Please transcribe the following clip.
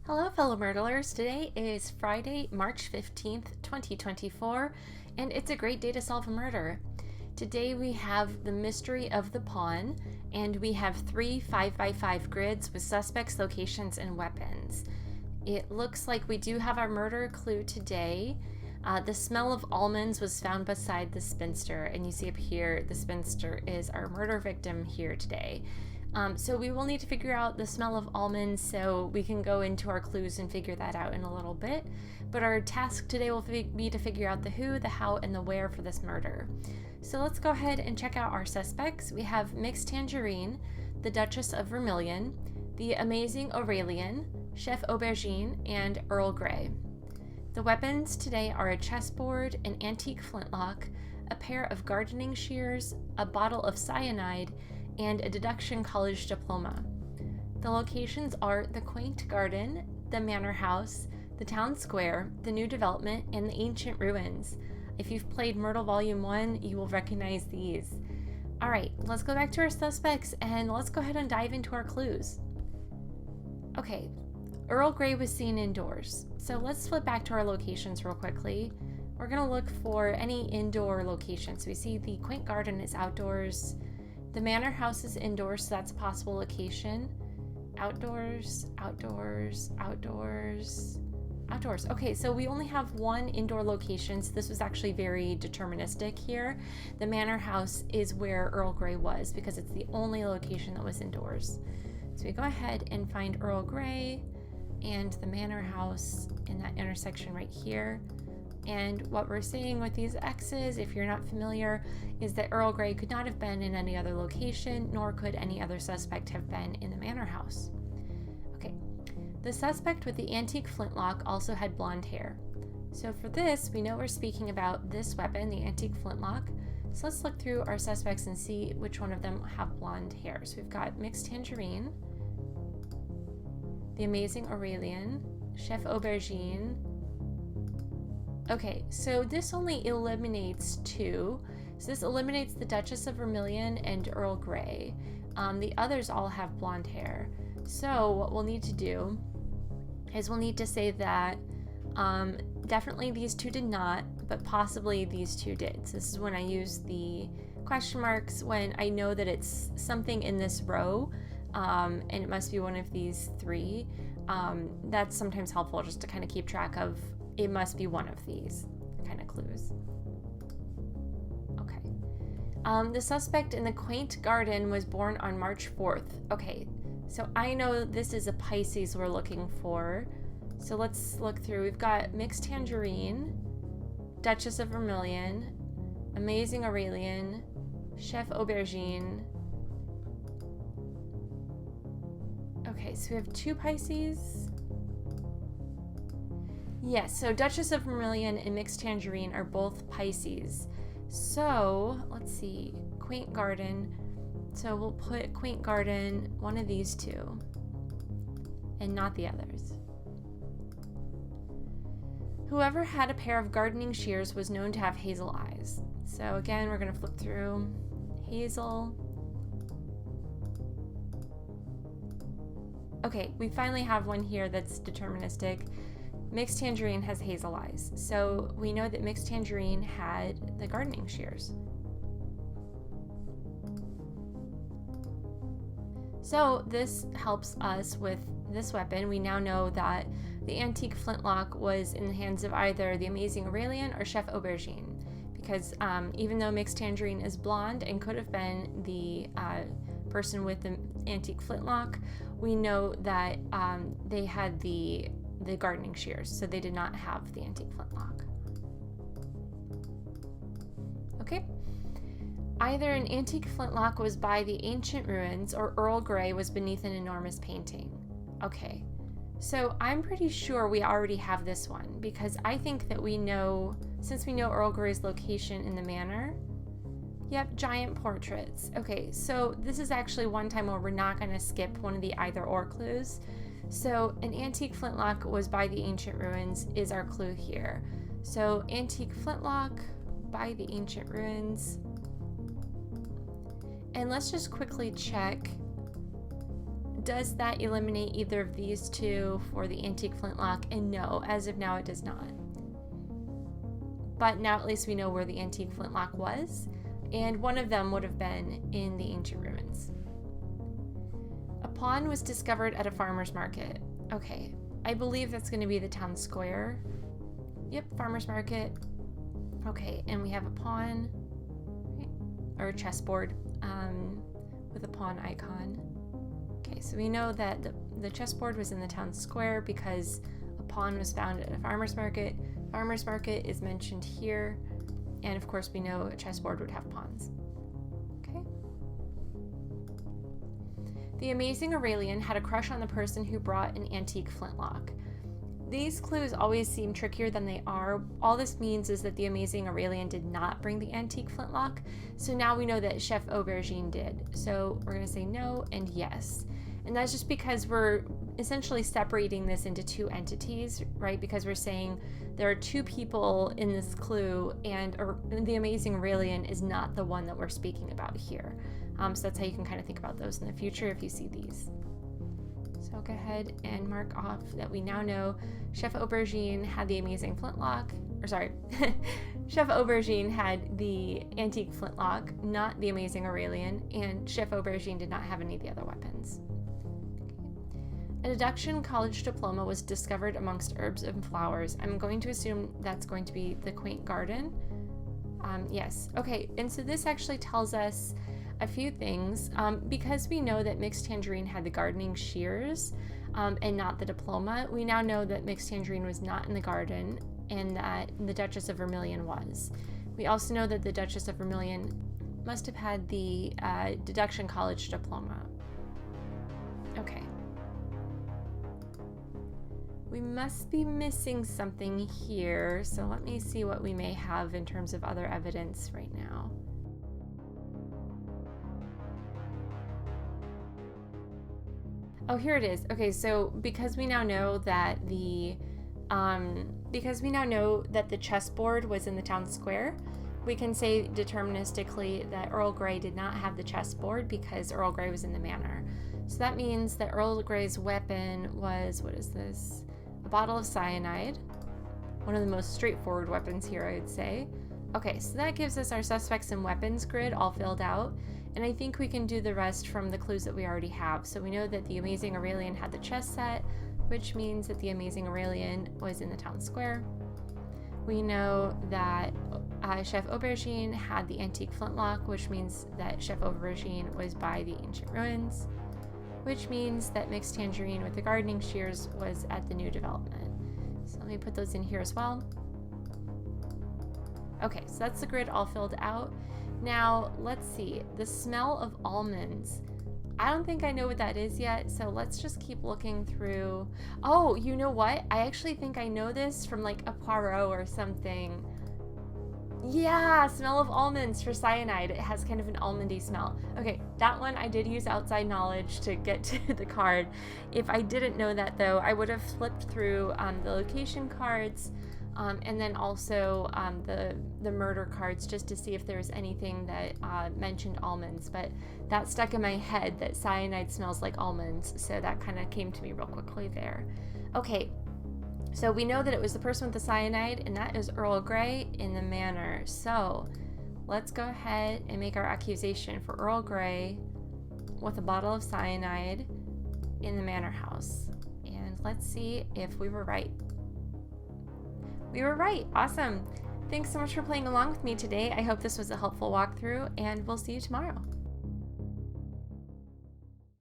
Hello, fellow Murdlers. Today is Friday, March 15th, 2024, and it's a great day to solve a murder. Today we have the mystery of the pawn, and we have 3 5x5 grids with suspects, locations, and weapons. It looks like we do have our murder clue today. The smell of almonds was found beside the spinster, and you see up here the spinster is our murder victim here today. So we will need to figure out the smell of almonds, so we can go into our clues and figure that out in a little bit. But our task today will be to figure out the who, the how, and the where for this murder. So let's go ahead and check out our suspects. We have Mixed Tangerine, the Duchess of Vermilion, the Amazing Aurelian, Chef Aubergine, and Earl Grey. The weapons today are a chessboard, an antique flintlock, a pair of gardening shears, a bottle of cyanide, and a deduction college diploma. The locations are the quaint garden, the manor house, the town square, the new development, and the ancient ruins. If you've played Murdle Volume 1, you will recognize these. Alright, let's go back to our suspects and let's go ahead and dive into our clues. Okay, Earl Grey was seen indoors. So let's flip back to our locations real quickly. We're going to look for any indoor locations. We see the quaint garden is outdoors. The manor house is indoors, so that's a possible location. Outdoors, outdoors, outdoors, outdoors. Okay, so we only have one indoor location, so this was actually very deterministic here. The manor house is where Earl Grey was because it's the only location that was indoors. So we go ahead and find Earl Grey and the manor house in that intersection right here. And what we're seeing with these X's, if you're not familiar, is that Earl Grey could not have been in any other location, nor could any other suspect have been in the manor house. Okay, the suspect with the antique flintlock also had blonde hair. So for this, we know we're speaking about this weapon, the antique flintlock. So let's look through our suspects and see which one of them have blonde hair. So we've got Mixed Tangerine, the Amazing Aurelian, Chef Aubergine. Okay, so this only eliminates 2. So this eliminates the Duchess of Vermilion and Earl Grey. The others all have blonde hair. So what we'll need to do is we'll need to say that definitely these 2 did not, but possibly these 2 did. So this is when I use the question marks when I know that it's something in this row, and it must be one of these 3. That's sometimes helpful just to kind of keep track of. It must be one of these kind of clues. Okay. The suspect in the quaint garden was born on March 4th. Okay, so I know this is a Pisces we're looking for. So let's look through. We've got Mixed Tangerine, Duchess of Vermilion, Amazing Aurelian, Chef Aubergine. Okay, so we have 2 Pisces. Yes, so Duchess of Vermilion and Mixed Tangerine are both Pisces. So, let's see, Quaint Garden. So we'll put Quaint Garden, one of these 2, and not the others. Whoever had a pair of gardening shears was known to have hazel eyes. So again, we're going to flip through hazel. Okay, we finally have one here that's deterministic. Mixed Tangerine has hazel eyes, so we know that Mixed Tangerine had the gardening shears. So this helps us with this weapon. We now know that the antique flintlock was in the hands of either the Amazing Aurelian or Chef Aubergine, because even though Mixed Tangerine is blonde and could have been the person with the antique flintlock, we know that they had the gardening shears, so they did not have the antique flintlock. Okay. Either an antique flintlock was by the ancient ruins or Earl Grey was beneath an enormous painting. Okay. So I'm pretty sure we already have this one because I think that we know, since we know Earl Grey's location in the manor. Yep, giant portraits. Okay, so this is actually one time where we're not going to skip one of the either or clues. So an antique flintlock was by the ancient ruins is our clue here. So antique flintlock by the ancient ruins. And let's just quickly check does that eliminate either of these two for the antique flintlock? And no, as of now it does not. But now at least we know where the antique flintlock was, and one of them would have been in the ancient ruins. A pawn was discovered at a farmer's market. Okay, I believe that's going to be the town square. Yep, farmer's market. Okay, and we have a pawn, right? Or a chessboard with a pawn icon. Okay, so we know that the chessboard was in the town square because a pawn was found at a farmer's market. Farmer's market is mentioned here, and of course we know a chessboard would have pawns. Okay. The amazing Aurelian had a crush on the person who brought an antique flintlock. These clues always seem trickier than they are. All this means is that the amazing Aurelian did not bring the antique flintlock, so now we know that Chef Aubergine did. So we're going to say no and yes. And that's just because we're essentially separating this into two entities, right? Because we're saying there are two people in this clue, and the amazing Aurelian is not the one that we're speaking about here. So that's how you can kind of think about those in the future if you see these. So I'll go ahead and mark off that we now know Chef Aubergine had the amazing flintlock, or sorry, Chef Aubergine had the antique flintlock, not the amazing Aurelian, and Chef Aubergine did not have any of the other weapons. A deduction college diploma was discovered amongst herbs and flowers. I'm going to assume that's going to be the quaint garden. Yes. Okay, and so this actually tells us a few things. Because we know that Mixed Tangerine had the gardening shears and not the diploma, we now know that Mixed Tangerine was not in the garden and that the Duchess of Vermilion was. We also know that the Duchess of Vermilion must have had the deduction college diploma. Okay. We must be missing something here, so let me see what we may have in terms of other evidence right now. Oh, here it is. Okay, so because we now know that the chessboard was in the town square, we can say deterministically that Earl Grey did not have the chessboard because Earl Grey was in the manor. So that means that Earl Grey's weapon was, what is this? A bottle of cyanide. One of the most straightforward weapons here, I would say. Okay, so that gives us our suspects and weapons grid all filled out. And I think we can do the rest from the clues that we already have. So we know that the amazing Aurelian had the chess set, which means that the amazing Aurelian was in the town square. We know that Chef Aubergine had the antique flintlock, which means that Chef Aubergine was by the ancient ruins, which means that Mixed Tangerine with the gardening shears was at the new development. So let me put those in here as well. Okay, so that's the grid all filled out. Now, let's see, the smell of almonds. I don't think I know what that is yet, so let's just keep looking through. Oh, you know what? I actually think I know this from like a Poirot or something. Yeah, smell of almonds for cyanide. It has kind of an almondy smell. Okay, that one I did use outside knowledge to get to the card. If I didn't know that though, I would have flipped through the location cards and then also the murder cards just to see if there was anything that mentioned almonds, but that stuck in my head that cyanide smells like almonds, so that kind of came to me real quickly there. Okay, so we know that it was the person with the cyanide, and that is Earl Grey in the manor. So let's go ahead and make our accusation for Earl Grey with a bottle of cyanide in the manor house, and let's see if we were right. We were right. Awesome. Thanks so much for playing along with me today. I hope this was a helpful walkthrough, and we'll see you tomorrow.